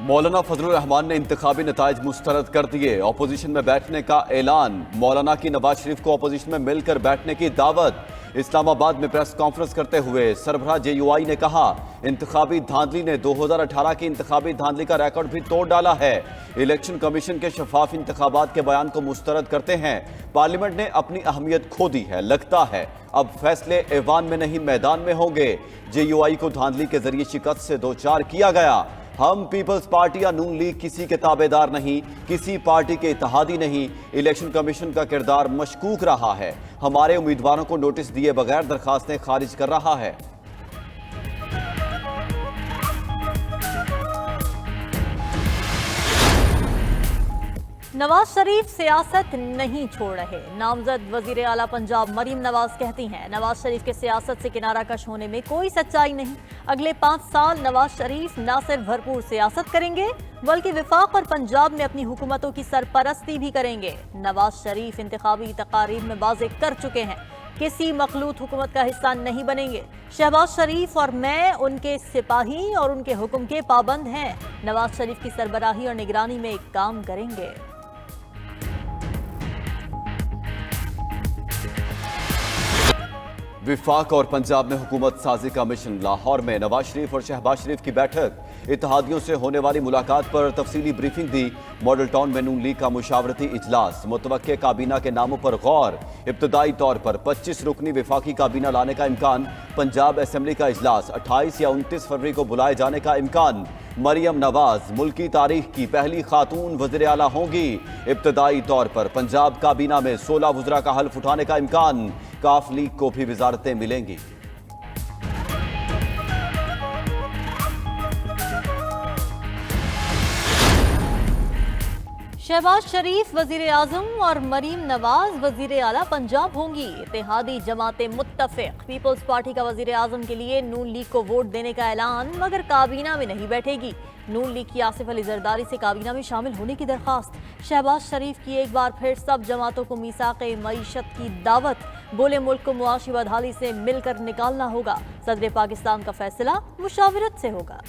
मौलाना फजलुर रहमान ने इंतखाबी नताइज मुस्तरद कर दिए। अपोजिशन में बैठने का ऐलान। मौलाना की नवाज शरीफ को अपोजिशन में मिलकर बैठने की दावत। इस्लामाबाद में प्रेस कॉन्फ्रेंस करते हुए सरबराह JUI ने कहा, इंतखाबी धांधली ने 2018 की इंतखाबी धांधली का रिकॉर्ड भी तोड़ डाला है। इलेक्शन कमीशन के शफाफ इंतखाबात के बयान को मुस्तरद करते हैं। पार्लियामेंट ने अपनी अहमियत खो दी है। लगता है अब फैसले ऐवान में नहीं मैदान में होंगे। JUI को धांधली के जरिए शिकस्त से दो चार किया गया। हम पीपल्स पार्टी या नून लीग किसी के ताबेदार नहीं, किसी पार्टी के इत्तेहादी नहीं। इलेक्शन कमीशन का किरदार मशकूक रहा है। हमारे उम्मीदवारों को नोटिस दिए बगैर दरखास्तें खारिज कर रहा है। नवाज शरीफ सियासत नहीं छोड़ रहे। नामजद वजीर आला पंजाब मरीम नवाज कहती हैं, नवाज शरीफ के सियासत से किनारा कश होने में कोई सच्चाई नहीं। अगले 5 साल नवाज शरीफ न सिर्फ भरपूर सियासत करेंगे बल्कि विफाक और पंजाब में अपनी हुकूमतों की सरपरस्ती भी करेंगे। नवाज शरीफ इंतखाबी तकारीर में वाज़े कर चुके हैं, किसी मखलूत हुकूमत का हिस्सा नहीं बनेंगे। शहबाज शरीफ और मैं उनके सिपाही और उनके हुक्म के पाबंद हैं। नवाज शरीफ की सरबराही और निगरानी में काम करेंगे। विफाक और पंजाब में हुकूमत साजी का मिशन। लाहौर में नवाज शरीफ और शहबाज शरीफ की बैठक। इत्तेहादियों से होने वाली मुलाकात पर तफसीली ब्रीफिंग दी। मॉडल टाउन में नून लीग का मुशावरती इजलास। मुतवक्के काबीना के नामों पर गौर। इब्तदाई तौर पर 25 रुकनी विफाकी काबीना लाने का इम्कान। पंजाब असेंबली का इजलास 28 या 29 फरवरी को बुलाए जाने का इम्कान। मरियम नवाज मुल्की तारीख की पहली खातून वज़ीर आला होंगी। इब्तदाई तौर पर पंजाब काबीना में 16 वज़रा का हल्फ उठाने का इम्कान। काफ लीग को भी वजारतें मिलेंगी। शहबाज शरीफ वजीर आजम और मरीम नवाज वजीर आला पंजाब होंगी। इत्तेहादी जमातें मुत्तफिक। पीपल्स पार्टी का वजीर आजम के लिए नून लीग को वोट देने का ऐलान, मगर काबीना में नहीं बैठेगी। नून लीग की आसिफ अली जरदारी से काबीना में शामिल होने की दरखास्त। शहबाज शरीफ की एक बार फिर सब जमातों को मीसाक़े मईशत की दावत। बोले मुल्क को मुआशी बदहाली से मिलकर निकालना होगा। सदर पाकिस्तान का फैसला मुशावरत से होगा।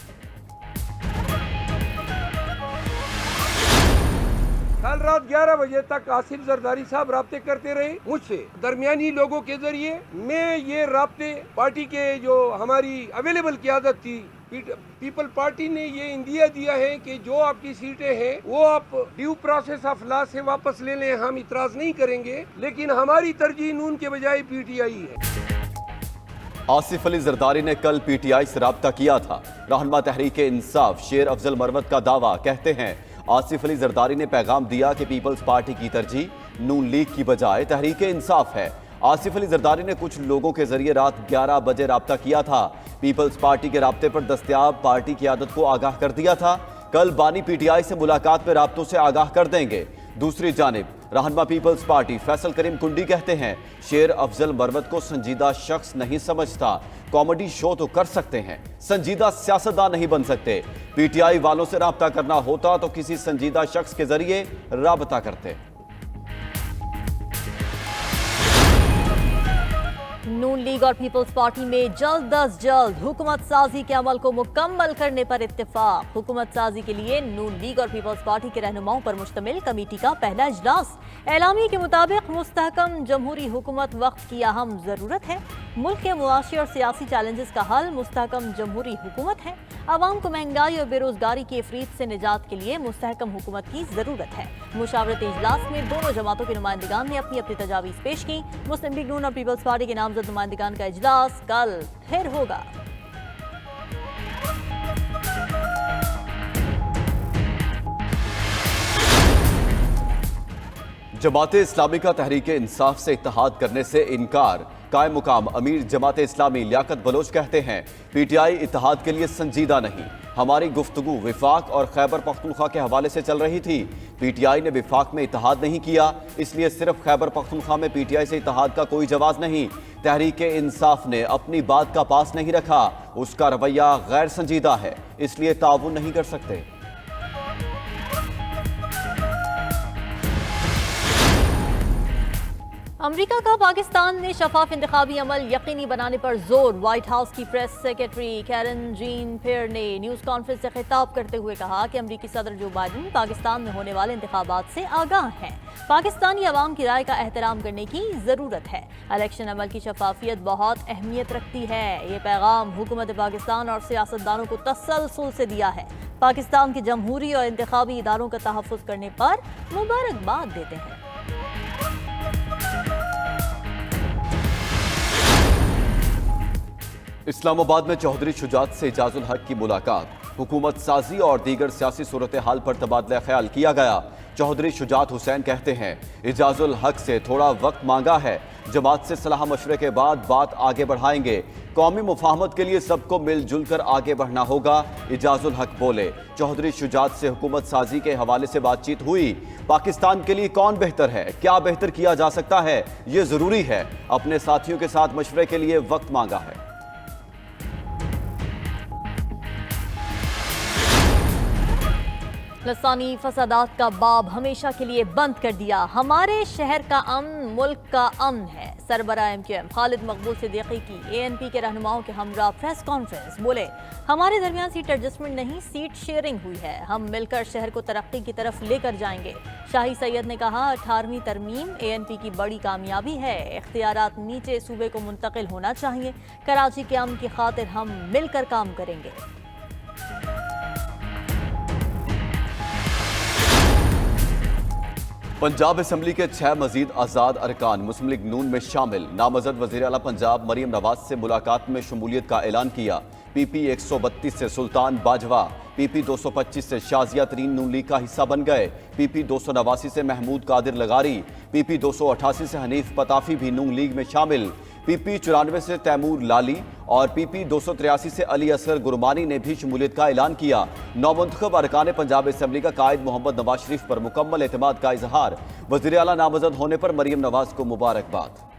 कल रात 11 बजे तक आसिफ जरदारी साहब राब्ते करते रहे मुझसे, दरमियानी लोगों के जरिए। मैं ये राब्ते पार्टी के जो हमारी अवेलेबल क़यादत थी, पीपल पार्टी ने ये इंदिया दिया है कि जो आपकी सीटें हैं वो आप ड्यू प्रोसेस ऑफ लॉ से वापस ले लें, हम इतराज नहीं करेंगे। लेकिन हमारी तरजीह नून के बजाय PTI है। आसिफ अली जरदारी ने कल PTI से राब्ता किया था। रहनुमा तहरीक इंसाफ शेर अफजल मरवत का दावा। कहते हैं आसिफ अली जरदारी ने पैगाम दिया कि पीपल्स पार्टी की तरजीह नून लीग की बजाय तहरीक इंसाफ है। आसिफ अली जरदारी ने कुछ लोगों के जरिए रात 11 बजे राब्ता किया था। पीपल्स पार्टी के राब्ते पर दस्तयाब पार्टी की आदत को आगाह कर दिया था। कल बानी PTI से मुलाकात में राब्तों से आगाह कर देंगे। दूसरी जानिब रहनुमा पीपल्स पार्टी फैसल करीम कुंडी कहते हैं, शेर अफजल मरवत को संजीदा शख्स नहीं समझता। कॉमेडी शो तो कर सकते हैं, संजीदा सियासतदान नहीं बन सकते। PTI वालों से राब्ता करना होता तो किसी संजीदा शख्स के जरिए राब्ता करते। नून लीग और पीपल्स पार्टी में जल्द अज जल्द हुकूमत साजी के अमल को मुकम्मल करने पर इत्तेफाक। हुकूमत साजी के लिए नून लीग और पीपल्स पार्टी के रहनुमाओं पर मुश्तमिल कमेटी का पहला इजलास। एलामी के मुताबिक मुस्तहकम जमहूरी हुकूमत वक्त की अहम जरूरत है। मुल्क के मुआशी और सियासी चैलेंजेस का हल मुस्तहकम जमहूरी हुकूमत है। आवाम को महंगाई और बेरोजगारी की इफरीत से निजात के लिए मुस्तहकम हुकूमत की जरूरत है। मुशावरती इजलास में दोनों जमातों के नुमाइंदगान ने अपनी अपनी तजावीज़ पेश की। मुस्लिम लीग नून और पीपल्स पार्टी के नामजद नुमाइंदगान का इजलास कल फिर होगा। जमात इस्लामी का तहरीक इंसाफ से इत्तेहाद करने से इनकार। कायम मुकाम अमीर जमात इस्लामी लियाकत बलोच कहते हैं, PTI इत्तेहाद के लिए संजीदा नहीं। हमारी गुफ्तगू विफाक और खैबर पख्तूनख्वा के हवाले से चल रही थी। PTI ने विफाक में इत्तेहाद नहीं किया, इसलिए सिर्फ खैबर पख्तूनख्वा में PTI से इत्तेहाद का कोई जवाब नहीं। तहरीक इंसाफ ने अपनी बात का पास नहीं रखा। उसका रवैया गैर संजीदा है, इसलिए ताउन नहीं कर सकते। अमेरिका का पाकिस्तान में शफाफ इंतखाबी अमल यकीनी बनाने पर जोर। व्हाइट हाउस की प्रेस सेक्रेटरी कैरन जीन पियर ने न्यूज़ कॉन्फ्रेंस से खिताब करते हुए कहा कि अमेरिकी सदर जो बाइडेन पाकिस्तान में होने वाले इंतखाबात से आगाह हैं। पाकिस्तानी अवाम की राय का एहतराम करने की ज़रूरत है। इलेक्शन अमल की शफाफियत बहुत अहमियत रखती है। ये पैगाम हुकूमत पाकिस्तान और सियासतदानों को तसलसल से दिया है। पाकिस्तान के जमहूरी और इंतखाबी इदारों का तहफ़्फ़ुज़ करने पर मुबारकबाद देते हैं। इस्लामाबाद में चौधरी शुजात से इजाजुल हक की मुलाकात। हुकूमत साजी और दीगर सियासी सूरत हाल पर तबादला ख्याल किया गया। चौधरी शुजात हुसैन कहते हैं इजाजुल हक से थोड़ा वक्त मांगा है, जमात से सलाह मशवरे के बाद बात आगे बढ़ाएंगे। कौमी मुफाहमत के लिए सबको मिलजुल कर आगे बढ़ना होगा, इजाजुल हक बोले। चौधरी शुजात से हुकूमत साजी के हवाले से बातचीत हुई। पाकिस्तान के लिए कौन बेहतर है, क्या बेहतर किया जा सकता है, ये ज़रूरी है। अपने साथियों के साथ मशवरे के लिए वक्त मांगा है। लसानी फसादात का बाब हमेशा के लिए बंद कर दिया। हमारे शहर का अमन मुल्क का अमन है। सरबरा MQM खालिद मकबूल सिद्दीकी की ANP के रहनुमाओं के हमरा प्रेस कॉन्फ्रेंस। बोले हमारे दरमियान सीट एडजस्टमेंट नहीं, सीट शेयरिंग हुई है। हम मिलकर शहर को तरक्की की तरफ लेकर जाएंगे। शाही सैयद ने कहा 18वीं तरमीम ANP की बड़ी कामयाबी है। इख्तियारात नीचे सूबे को मुंतकिल होना चाहिए। कराची के अमन की खातिर हम मिलकर काम करेंगे। पंजाब असम्बली के 6 मजीद आज़ाद अरकान मुस्लिम लीग नून में शामिल। नामजद वज़ीर आला पंजाब मरीम नवाज से मुलाकात में शमूलियत का ऐलान किया। PP 132 से सुल्तान बाजवा, PP 225 से शाजिया तरीन नून लीग का हिस्सा बन गए। PP 289 से महमूद कादिर लगारी, PP 288 से हनीफ पताफी भी नून लीग में शामिल। PP 94 से तैमूर लाली और PP 283 से अली असगर गुरमानी ने भी शमूलियत का ऐलान किया। नौमुंतखब अरकान पंजाब असम्बली का कायद मोहम्मद नवाज शरीफ पर मुकम्मल एतमाद का इजहार। वज़ीर आला नामजद होने पर मरीम नवाज को मुबारकबाद।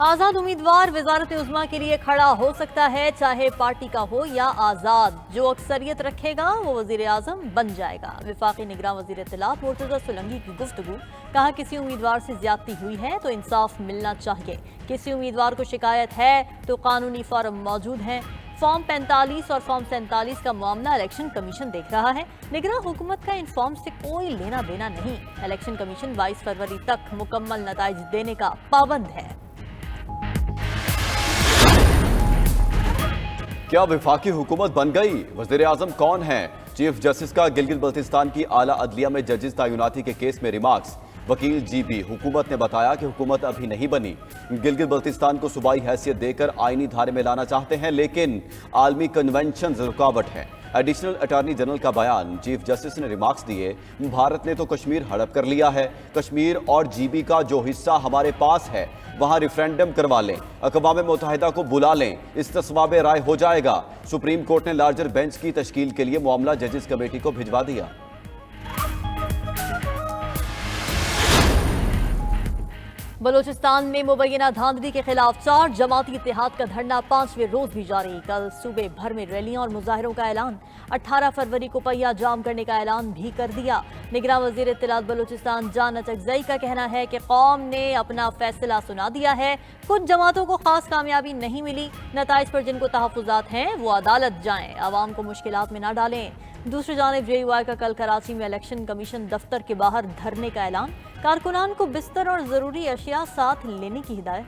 आज़ाद उम्मीदवार वज़ारत उज़्मा के लिए खड़ा हो सकता है, चाहे पार्टी का हो या आज़ाद। जो अक्सरियत रखेगा वो वज़ीर आज़म बन जाएगा। वफाकी निगरान वज़ीर इत्तलात मुर्तज़ा सोलंकी की गुफ्तगू। कहा किसी उम्मीदवार से ज्यादती हुई है तो इंसाफ मिलना चाहिए। किसी उम्मीदवार को शिकायत है तो कानूनी फॉर्म मौजूद हैं। फॉर्म 45 और फॉर्म 47 का मामला इलेक्शन कमीशन देख रहा है। निगरान हुकूमत का इन फॉर्म से कोई लेना देना नहीं। इलेक्शन कमीशन 22 फरवरी तक मुकम्मल नताइज देने का पाबंद है। क्या वफाकी हुकूमत बन गई? वज़ीर आज़म कौन है? चीफ जस्टिस का गिलगित बल्तिस्तान की आला अदलिया में जजेस तैनाती के केस में रिमार्क्स। वकील GB हुकूमत ने बताया कि हुकूमत अभी नहीं बनी। गिलगित बल्तिस्तान को सूबाई हैसियत देकर आईनी धारे में लाना चाहते हैं, लेकिन आलमी कन्वेंशन रुकावट है। एडिशनल अटॉर्नी जनरल का बयान। चीफ जस्टिस ने रिमार्क्स दिए भारत ने तो कश्मीर हड़प कर लिया है। कश्मीर और GB का जो हिस्सा हमारे पास है वहां रेफरेंडम करवा लें, अक़वाम मुत्तहिदा को बुला लें, इस्तिस्वाब राय हो जाएगा। सुप्रीम कोर्ट ने लार्जर बेंच की तश्कील के लिए मामला जजेस कमेटी को भिजवा दिया। बलूचिस्तान में मुबैना धांधली के खिलाफ 4 जमाती इत्तेहाद का धरना 5वें रोज भी जारी। कल सूबे भर में रैलियां और मुजाहिरों का ऐलान। 18 फरवरी को पहिया जाम करने का ऐलान भी कर दिया। निगरान वजीर इत्तलात बलूचिस्तान जान अचकजई का कहना है कि कौम ने अपना फैसला सुना दिया है। कुछ जमातों को खास कामयाबी नहीं मिली। नताइज पर जिनको तहफ़्फ़ुज़ात हैं वो अदालत जाएं, आवाम को मुश्किलात में ना डालें। दूसरी जानिब JUI का कल कराची में इलेक्शन कमीशन दफ्तर के बाहर धरने का ऐलान। कारकुनान को बिस्तर और जरूरी अशिया साथ लेने की हिदायत।